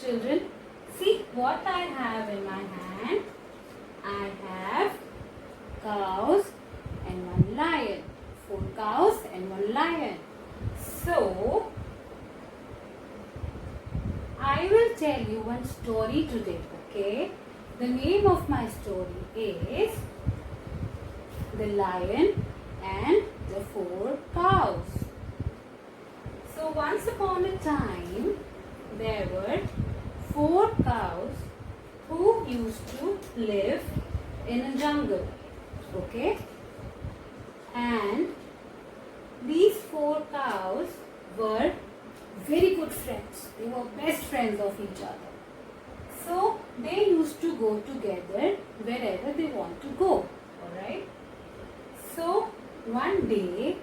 Children, see what I have in my hand. I have cows and one lion. 4 cows and 1 lion. So, I will tell you one story today, okay? The name of my story is The Lion and the 4 Cows. So, once upon a time, there were 4 cows who used to live in a jungle, okay? And these 4 cows were very good friends. They were best friends of each other. So they used to go together wherever they want to go. Alright? So one day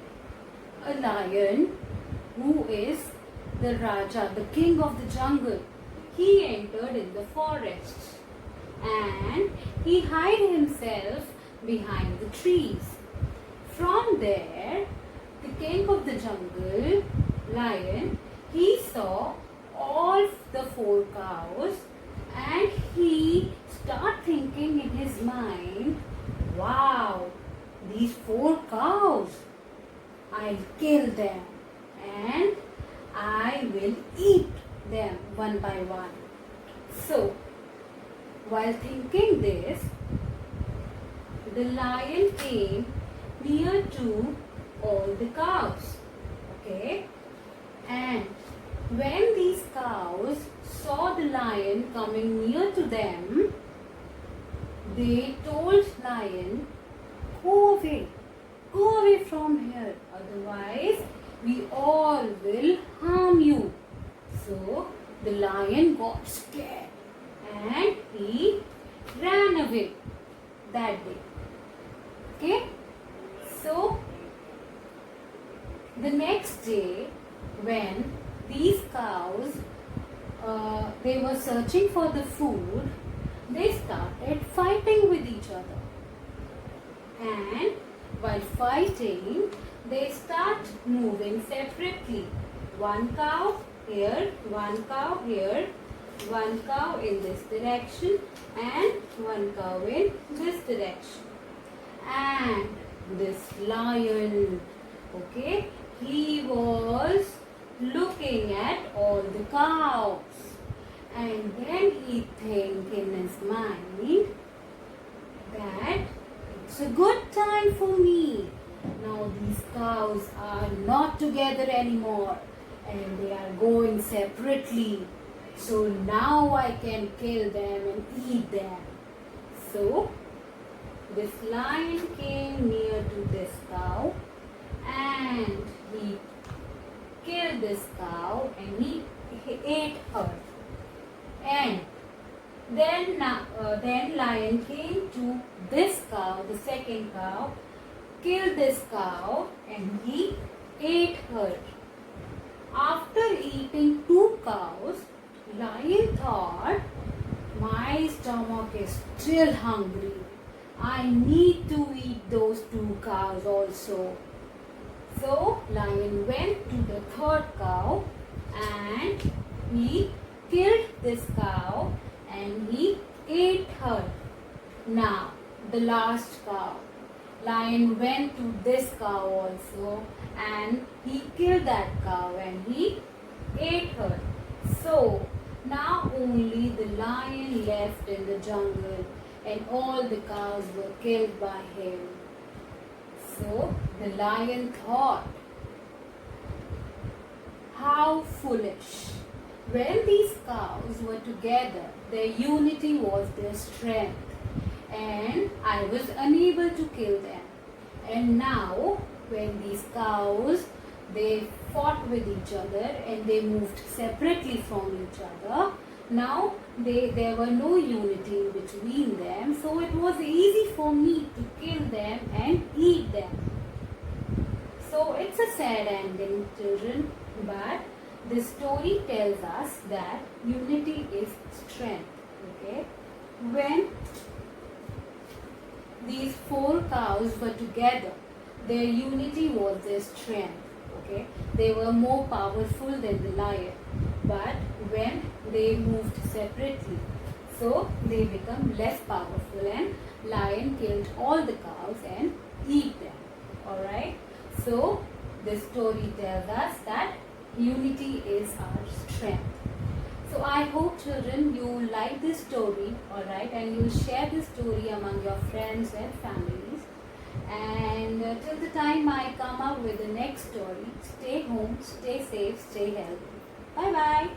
a lion, who is the Raja, the king of the jungle, he entered in the forest and he hid himself behind the trees. From there, the king of the jungle, lion, he saw all the 4 cows and he started thinking in his mind, wow, these 4 cows, I'll kill them and I will eat them one by one. So, while thinking this, the lion came near to all the cows, okay? And when these cows saw the lion coming near to them, they told lion, go away from here, otherwise we all will harm you. So the lion got scared and he ran away that day. Okay? So the next day, when these cows they were searching for the food, they started fighting with each other. And while fighting, they start moving separately. 1 cow here, 1 cow here, 1 cow in this direction and 1 cow in this direction. And this lion, okay, he was looking at all the cows and then he think in his mind that it's a good time for me. Now these cows are not together anymore and they are going separately. So now I can kill them and eat them. So this lion came near to this cow and he killed this cow and he ate her. And then lion came to this cow, the second cow, killed this cow and he ate her. After eating 2 cows, lion thought, my stomach is still hungry. I need to eat those 2 cows also. So lion went to the 3rd cow and he killed this cow and he ate her. Now the last cow, lion went to this cow also and he killed that cow and he ate her. So now only the lion left in the jungle and all the cows were killed by him. So the lion thought, how foolish. When these cows were together, their unity was their strength and I was unable to kill them. And now when these cows, they fought with each other and they moved separately from each other, now there were no unity between them, so it was easy for me to kill them and eat them. So it's a sad ending, children, but this story tells us that unity is strength. Okay, when these 4 cows were together, their unity was their strength. Okay, they were more powerful than the lion. but when they moved separately, so they become less powerful, and lion killed all the cows and eat them. Alright, so this story tells us that unity is our strength. So I hope children you like this story, alright, and you'll share this story among your friends and families. And till the time I come up with the next story, stay home, stay safe, stay healthy. Bye bye.